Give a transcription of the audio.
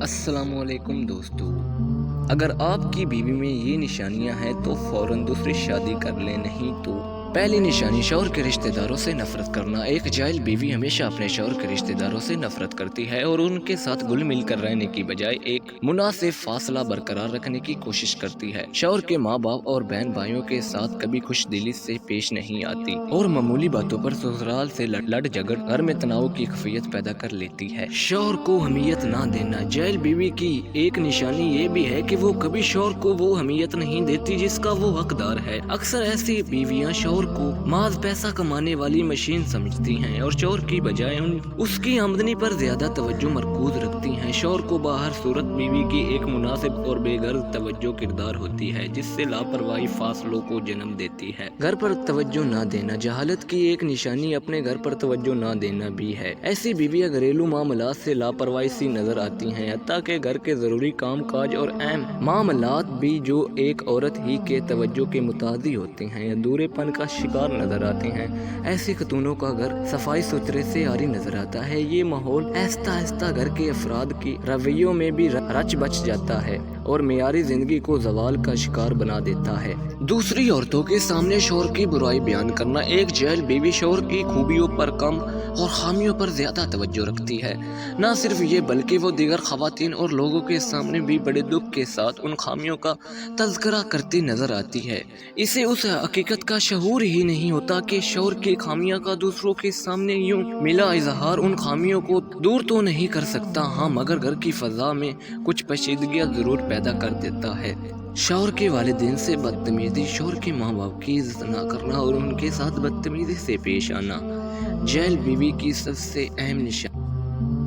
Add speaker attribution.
Speaker 1: السلام علیکم دوستو، اگر آپ کی بیوی میں یہ نشانیاں ہیں تو فوراً دوسری شادی کر لیں، نہیں تو پہلی نشانی شوہر کے رشتہ داروں سے نفرت کرنا۔ ایک جاہل بیوی ہمیشہ اپنے شوہر کے رشتہ داروں سے نفرت کرتی ہے اور ان کے ساتھ گل مل کر رہنے کی بجائے ایک مناسب فاصلہ برقرار رکھنے کی کوشش کرتی ہے۔ شوہر کے ماں باپ اور بہن بھائیوں کے ساتھ کبھی خوش دلی سے پیش نہیں آتی اور معمولی باتوں پر سسرال سے لڑ جھگڑ گھر میں تناؤ کی خفیت پیدا کر لیتی ہے۔ شوہر کو اہمیت نہ دینا۔ جاہل بیوی کی ایک نشانی یہ بھی ہے کہ وہ کبھی شوہر کو وہ اہمیت نہیں دیتی جس کا وہ حقدار ہے۔ اکثر ایسی بیویاں شوہر کو محض پیسہ کمانے والی مشین سمجھتی ہیں اور شوہر کی بجائے اس کی آمدنی پر زیادہ توجہ مرکوز رکھتی ہیں۔ شوہر کو باہر صورت بیوی کی ایک مناسب اور بے غرض توجہ کردار ہوتی ہے جس سے لاپرواہی فاصلوں کو جنم دیتی ہے۔ گھر پر توجہ نہ دینا۔ جہالت کی ایک نشانی اپنے گھر پر توجہ نہ دینا بھی ہے۔ ایسی بیویاں گھریلو معاملات سے لاپرواہی سی نظر آتی ہیں، حتیٰ کہ گھر کے ضروری کام کاج اور اہم معاملات بھی جو ایک عورت ہی کے توجہ کے متعدی ہوتے ہیں ادھورے پن کا شکار نظر آتے ہیں۔ ایسی خاتونوں کا گھر صفائی ستھرے سے عاری نظر آتا ہے۔ یہ ماحول آہستہ آہستہ گھر کے افراد کی رویوں میں بھی رچ بچ جاتا ہے اور معیاری زندگی کو زوال کا شکار بنا دیتا ہے۔ دوسری عورتوں کے سامنے شوہر کی برائی بیان کرنا۔ ایک جاہل بیوی شوہر کی خوبیوں پر کم اور خامیوں پر زیادہ توجہ رکھتی ہے۔ نہ صرف یہ بلکہ وہ دیگر خواتین اور لوگوں کے سامنے بھی بڑے دکھ کے ساتھ ان خامیوں کا تذکرہ کرتی نظر آتی ہے۔ اسے اس حقیقت کا شعور ہی نہیں ہوتا کہ شوہر کی خامیاں کا دوسروں کے سامنے یوں ملا اظہار ان خامیوں کو دور تو نہیں کر سکتا، ہاں مگر گھر کی فضا میں کچھ پشیدگیاں ضرور پیدا کر دیتا ہے۔ شوہر کے والدین سے بدتمیزی۔ شوہر کے ماں باپ کی عزت نہ کرنا اور ان کے ساتھ بدتمیزی سے پیش آنا جاہل بیوی کی سب سے اہم نشانی